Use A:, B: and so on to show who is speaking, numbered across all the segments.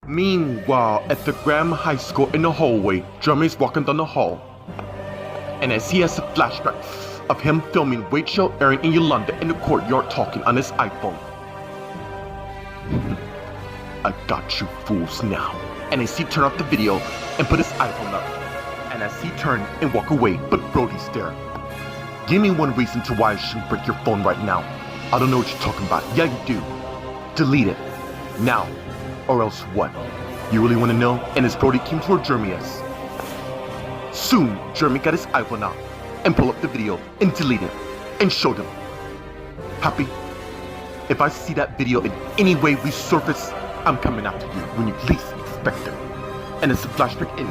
A: Meanwhile, at the Graham High School in the hallway, Jeremy's walking down the hall. And as he has a flashback of him filming Rachel, Aaron, and Yolanda in the courtyard talking on his iPhone. I got you fools now. And as he turned off the video and put his iPhone up. And as he turned and walked away, but Brody's there. Give me one reason to why I shouldn't break your phone right now. I don't know what you're talking about. Yeah, you do. Delete it. Now. Or else what? You really want to know? And as Brody came toward Jeremy as. Soon, Jeremy got his iPhone out and pulled up the video and deleted it and showed him. Happy? If I see that video in any way resurface, I'm coming after you when you least expect it. And it's a flashback in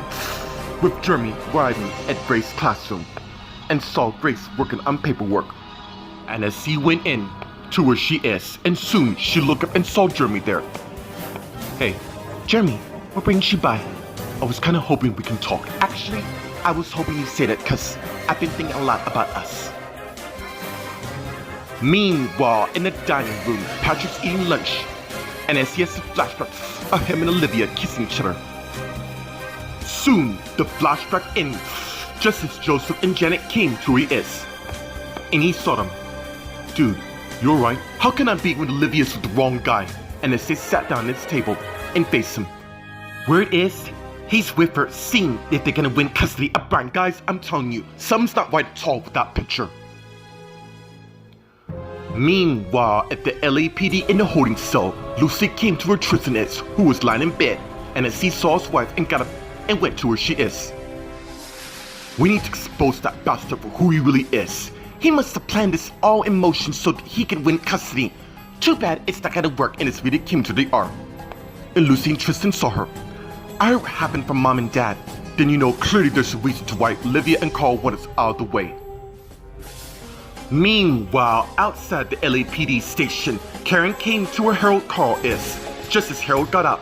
A: with Jeremy arriving at Grace's classroom and saw Grace working on paperwork. And as he went in to where she is, and soon she looked up and saw Jeremy there. Hey, Jeremy, what brings you by? I was kind of hoping we can talk. Actually, I was hoping you said it because I've been thinking a lot about us. Meanwhile, in the dining room, Patrick's eating lunch. And as he has a flashback of him and Olivia kissing each other. Soon, the flashback ends just as Joseph and Janet came to where he is. And he saw them. Dude, you're right. How can I be when Olivia's with the wrong guy? And as they sat down at his table and faced him. Word is, he's with her, seeing if they're gonna win custody of Brian. Guys, I'm telling you, something's not right at all with that picture. Meanwhile, at the LAPD in the holding cell, Lucy came to where Tristan is, who was lying in bed, and as he saw his wife and got up and went to where she is. We need to expose that bastard for who he really is. He must have planned this all in motion so that he can win custody. Too bad it's not gonna work and it's really came to the R. And Lucy and Tristan saw her. I heard what happened from Mom and Dad. Then you know clearly there's a reason to why Olivia and Carl want us out of the way. Meanwhile, outside the LAPD station, Karen came to where Harold Carl is, just as Harold got up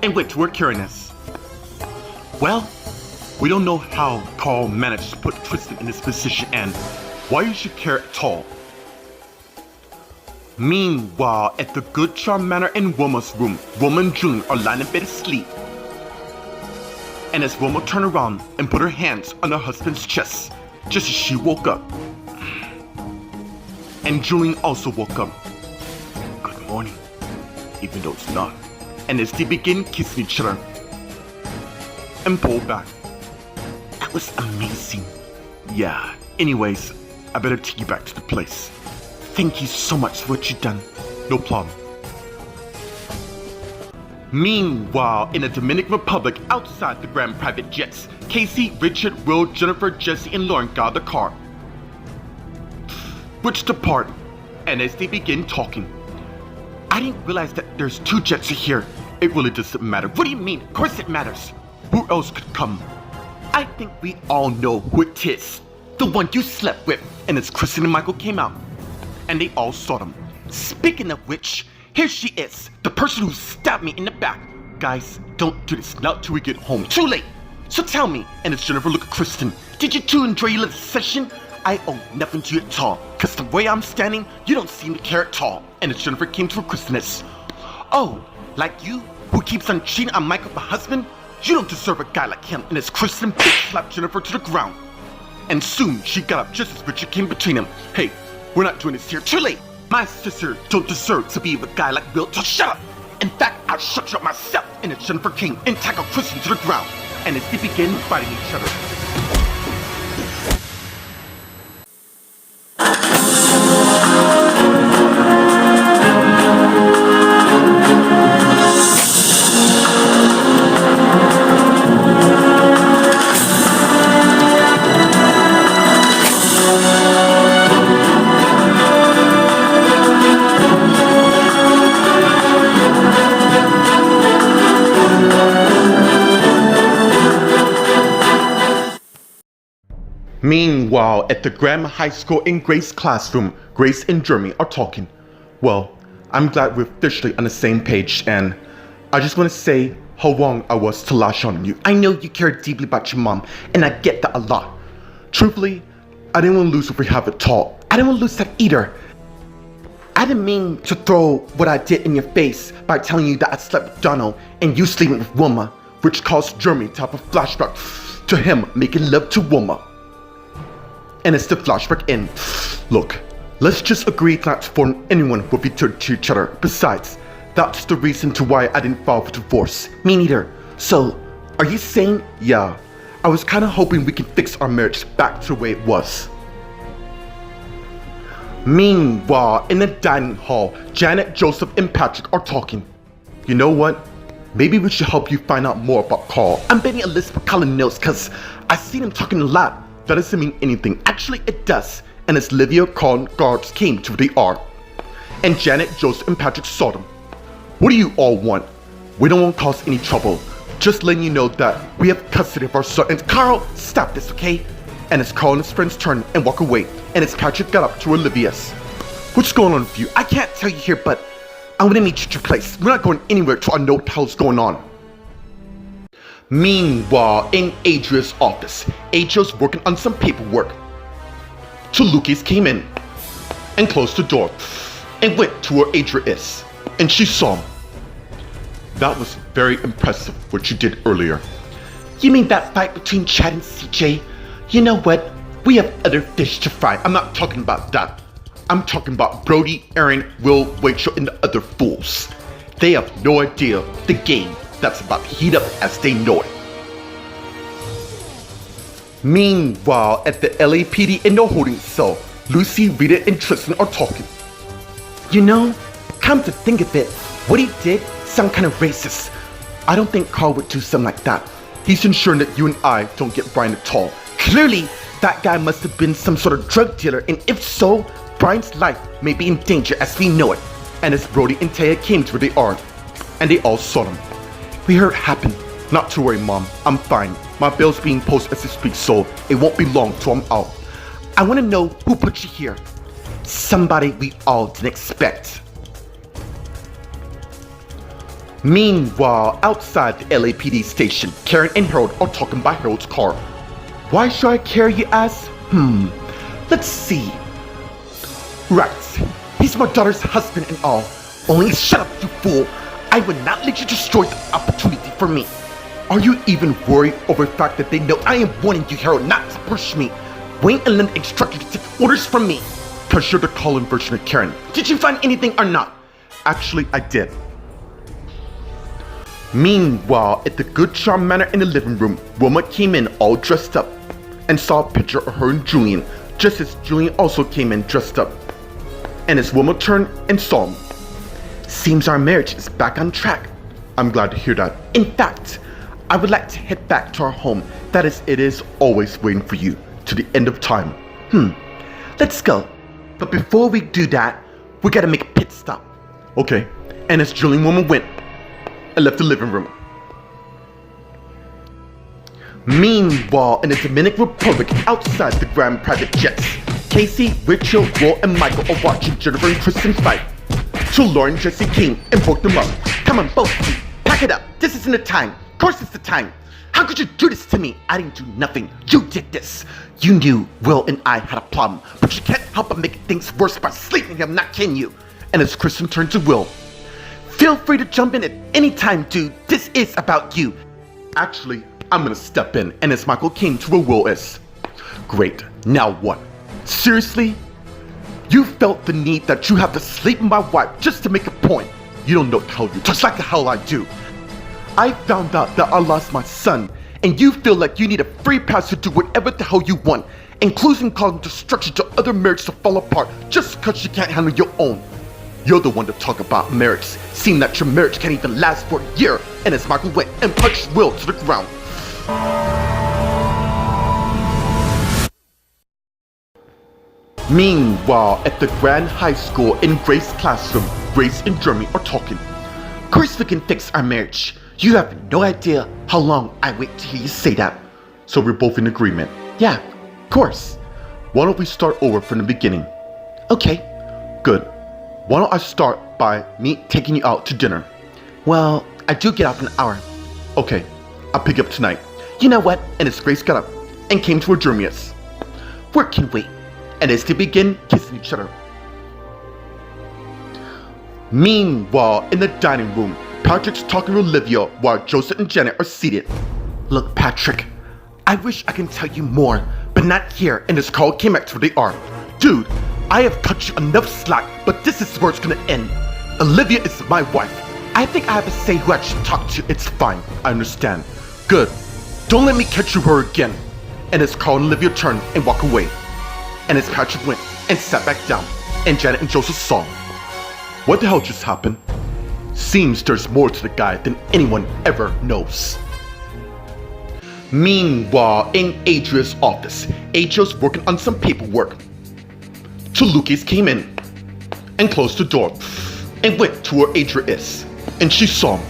A: and went to where Karen is. Well, we don't know how Carl managed to put Tristan in this position and why you should care at all. Meanwhile, at the Good Charm Manor in Wilma's room, Wilma and Julian are lying in bed asleep. And as Wilma turned around and put her hands on her husband's chest, just as she woke up. And Julian also woke up. Good morning, even though it's not. And as they begin kissing each other and pull back. That was amazing. Yeah, anyways, I better take you back to the place. Thank you so much for what you've done. No problem. Meanwhile, in the Dominican Republic outside the Grand Private Jets, Casey, Richard, Will, Jennifer, Jesse, and Lauren got the car. Which depart, and as they begin talking, I didn't realize that there's two jets here. It really doesn't matter. What do you mean? Of course it matters. Who else could come? I think we all know who it is. The one you slept with. And as Kristen and Michael came out, and they all saw them. Speaking of which, here she is, the person who stabbed me in the back. Guys, don't do this, not till we get home. Too late. So tell me, and as Jennifer looked at Kristen, did you two enjoy your little session? I owe nothing to you at all, cause the way I'm standing, you don't seem to care at all. And as Jennifer came to her Kristen is, oh, like you, who keeps on cheating on Michael, the husband? You don't deserve a guy like him. And as Kristen slapped Jennifer to the ground. And soon she got up just as Richard came between them. Hey, we're not doing this here. Too late. My sister don't deserve to be with a guy like Will. So shut up. In fact, I'll shut you up myself. And as Jennifer came and tackled Kristen to the ground. And as they began fighting each other. Meanwhile, at the Graham High School in Grace's classroom, Grace and Jeremy are talking. Well, I'm glad we're officially on the same page, and I just want to say how wrong I was to lash on you. I know you care deeply about your mom, and I get that a lot. Truthfully, I didn't want to lose what we have at all. I didn't want to lose that either. I didn't mean to throw what I did in your face by telling you that I slept with Donald and you sleeping with Wilma, which caused Jeremy to have a flashback to him making love to Wilma. And it's the flashback in. Look, let's just agree not to form anyone will be turned to each other. Besides, that's the reason to why I didn't file for divorce. Me neither. So, are you saying, yeah, I was kinda hoping we can fix our marriage back to the way it was. Meanwhile, in the dining hall, Janet, Joseph, and Patrick are talking. You know what? Maybe we should help you find out more about Carl. I'm betting Elizabeth Cullen knows cause I've seen him talking a lot. That doesn't mean anything. Actually, it does. And as Livia, Carl, and guards came to where they are. And Janet, Joseph, and Patrick saw them. What do you all want? We don't want to cause any trouble. Just letting you know that we have custody of our son. And Carl, stop this, okay? And it's Carl and his friends turn and walk away. And as Patrick got up to Olivia's. What's going on with you? I can't tell you here, but I want to meet you at your place. We're not going anywhere till I know what the hell's going on. Meanwhile, in Adria's office, Adria's working on some paperwork. Lucas came in and closed the door and went to where Adria is. And she saw him. That was very impressive what you did earlier. You mean that fight between Chad and CJ? You know what? We have other fish to fry. I'm not talking about that. I'm talking about Brody, Aaron, Will, Rachel, and the other fools. They have no idea the game that's about to heat up as they know it. Meanwhile, at the LAPD in the holding cell, Lucy, Rita, and Tristan are talking. You know, come to think of it, what he did sound kind of racist. I don't think Carl would do something like that. He's ensuring that you and I don't get Brian at all. Clearly, that guy must have been some sort of drug dealer, and if so, Brian's life may be in danger as we know it. And as Brody and Taya came to where they are, and they all saw them. We heard it happen. Not to worry, Mom. I'm fine. My bill's being posted as we speak, so it won't be long till I'm out. I want to know who put you here. Somebody we all didn't expect. Meanwhile, outside the LAPD station, Karen and Harold are talking by Harold's car. Why should I carry you as? Let's see. Right. He's my daughter's husband and all. Only shut up, you fool. I would not let you destroy the opportunity for me. Are you even worried over the fact that they know I am warning you, Harold, not to push me? Wayne and Lynn instructed you to take orders from me. Cause you're the Colin version of Karen. Did you find anything or not? Actually, I did. Meanwhile, at the Good Charm Manor in the living room, Wilma came in all dressed up and saw a picture of her and Julian, just as Julian also came in dressed up. And as Wilma turned and saw him, seems our marriage is back on track. I'm glad to hear that. In fact, I would like to head back to our home. That is, it is always waiting for you to the end of time. Let's go. But before we do that, we gotta make a pit stop. Okay. And as Julian Wilma went and left the living room. Meanwhile, in the Dominican Republic, outside the Grand Private Jets, Casey, Rachel, Will, and Michael are watching Jennifer and Kristen fight. So Lauren and Jesse came and broke them up. Come on, both of you, pack it up. This isn't the time. Of course it's the time. How could you do this to me? I didn't do nothing. You did this. You knew Will and I had a problem, but you can't help but make things worse by sleeping with him, not can you? And as Kristen turned to Will, feel free to jump in at any time, dude. This is about you. Actually, I'm gonna step in. And as Michael came to where Will is. Great, now what? Seriously? You felt the need that you have to sleep with my wife just to make a point. You don't know how you, just like the hell I do. I found out that I lost my son, and you feel like you need a free pass to do whatever the hell you want, including causing destruction to other marriages to fall apart just because you can't handle your own. You're the one to talk about marriage, seeing that your marriage can't even last for a year. And as Michael went and punched Will to the ground. Meanwhile, at the Grand High School in Grace's classroom, Grace and Jeremy are talking. Of course we can fix our marriage. You have no idea how long I wait to hear you say that. So we're both in agreement. Yeah, of course. Why don't we start over from the beginning? Okay, good. Why don't I start by me taking you out to dinner? Well, I do get out in an hour. Okay, I'll pick you up tonight. You know what? And as Grace got up and came to where Jeremy is. Where can we? And as they begin kissing each other. Meanwhile, in the dining room, Patrick's talking to Olivia while Joseph and Janet are seated. Look, Patrick, I wish I can tell you more, but not here in this Carl Kimax where they are. Dude, I have cut you enough slack, but this is where it's gonna end. Olivia is my wife. I think I have to say who I should talk to. It's fine, I understand. Good. Don't let me catch you her again. And as Carl and Olivia turned and walked away, and as Patrick went and sat back down, and Janet and Joseph saw, what the hell just happened? Seems there's more to the guy than anyone ever knows. Meanwhile, in Adria's office, Adria's working on some paperwork. Lucas came in and closed the door and went to where Adria is, and she saw him.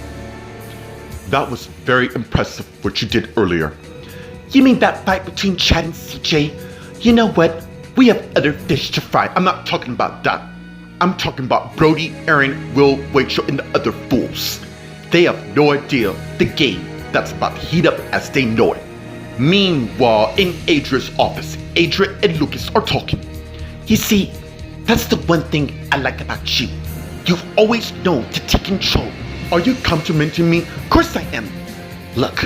A: That was very impressive what you did earlier. You mean that fight between Chad and CJ? You know what? We have other fish to fry. I'm not talking about that. I'm talking about Brody, Aaron, Will, Rachel, and the other fools. They have no idea the game that's about to heat up as they know it. Meanwhile, in Adria's office, Adria and Lucas are talking. You see, that's the one thing I like about you. You've always known to take control. Are you complimenting me? Of course I am. Look,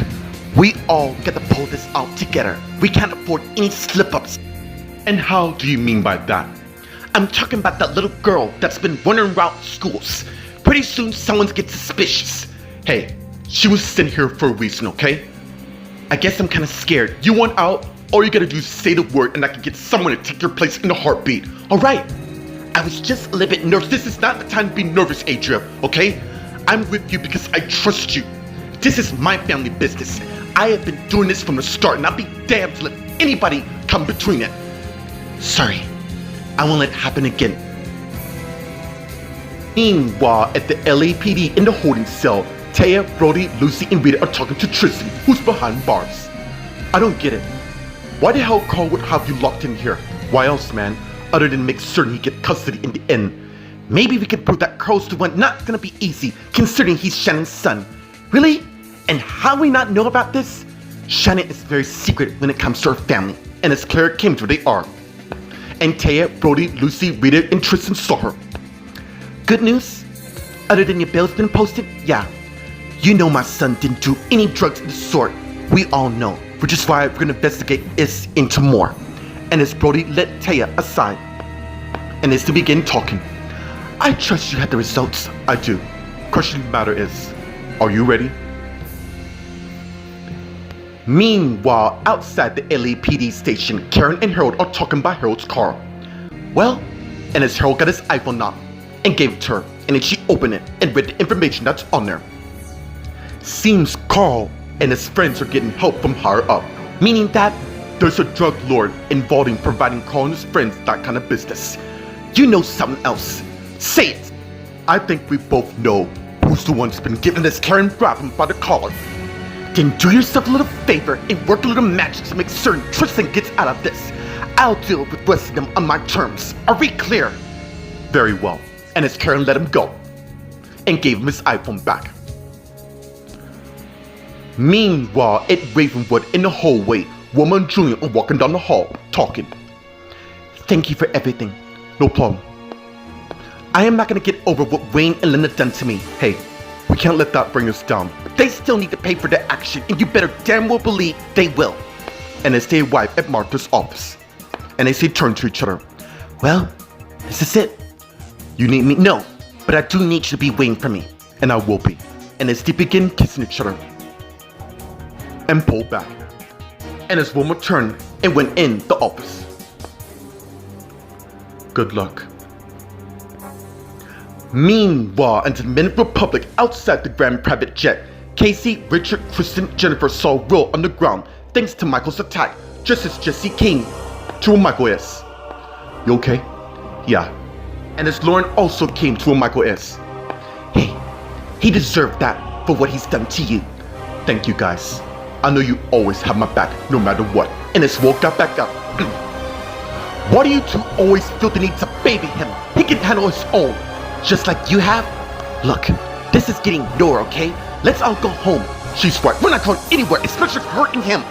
A: we all gotta pull this out together. We can't afford any slip-ups. And how do you mean by that? I'm talking about that little girl that's been running around schools. Pretty soon someone's get suspicious. Hey, she was sent here for a reason, okay? I guess I'm kinda scared. You want out? All you gotta do is say the word and I can get someone to take your place in a heartbeat. Alright. I was just a little bit nervous. This is not the time to be nervous, Adria, okay? I'm with you because I trust you. This is my family business. I have been doing this from the start and I'll be damned to let anybody come between it. Sorry. I won't let it happen again. Meanwhile, at the LAPD in the holding cell, Taya, Brody, Lucy, and Rita are talking to Tristan, who's behind bars. I don't get it. Why the hell Carl would have you locked in here? Why else, man? Other than make certain he get custody in the end. Maybe we could prove that Carl's the one. Not gonna be easy, considering he's Shannon's son. Really? And how we not know about this? Shannon is very secret when it comes to her family, and as Claire came to where they are. And Taya, Brody, Lucy, Rita, and Tristan saw her. Good news? Other than your bill's been posted? Yeah. You know my son didn't do any drugs of the sort. We all know, which is why we're gonna investigate this into more. And as Brody led Taya aside, and as they begin talking, I trust you had the results. I do. Question of the matter is, are you ready? Meanwhile, outside the LAPD station, Karen and Harold are talking about Harold's car. Well, and as Harold got his iPhone out and gave it to her, and then she opened it and read the information that's on there. Seems Carl and his friends are getting help from higher up, meaning that there's a drug lord involved in providing Carl and his friends that kind of business. You know something else. Say it! I think we both know who's the one that's been giving this Karen Brabham by the collar. Then do yourself a little favor and work a little magic to make certain Tristan gets out of this. I'll deal with the rest of them on my terms. Are we clear? Very well. And as Karen let him go and gave him his iPhone back. Meanwhile, at Ravenwood in the hallway, Wilma and Julian are walking down the hall, talking. Thank you for everything. No problem. I am not gonna get over what Wayne and Linda done to me. Hey, we can't let that bring us down. They still need to pay for their action, and you better damn well believe they will. And as they arrive at Martha's office, and as they turn to each other, well, this is it. You need me? No, but I do need you to be waiting for me, and I will be. And as they begin kissing each other, and pull back, and as Wilma turned and went in the office. Good luck. Meanwhile, in the Dominican Republic outside the Grand Private Jet, Casey, Richard, Kristen, Jennifer saw Will on the ground thanks to Michael's attack, just as Jesse came to where Michael is. You okay? Yeah. And as Lauren also came to where Michael is. Hey, he deserved that for what he's done to you. Thank you guys. I know you always have my back no matter what. And as Will got back up. Why do you two always feel the need to baby him? He can handle his own. Just like you have? Look, this is getting Nora, okay? Let's all go home. She's right. We're not going anywhere, especially hurting him.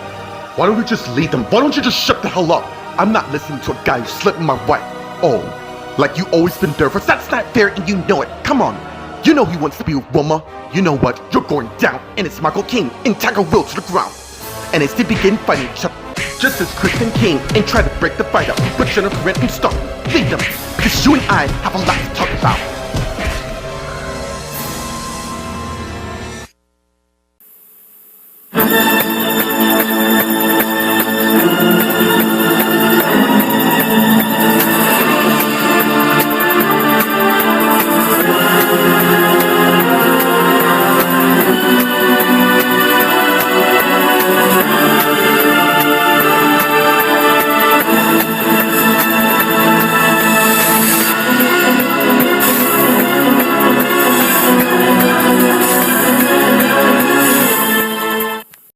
A: Why don't we just leave them? Why don't you just shut the hell up? I'm not listening to a guy who's slipping my wife. Oh, like you always been nervous. That's not fair and you know it. Come on. You know he wants to be with Roma. You know what? You're going down. And it's Michael King and Tiger Will to the ground. And as they begin fighting each other, just as Kristen came and tried to break the fight up, but Jennifer went and stopped. Leave them. Because you and I have a lot to talk about.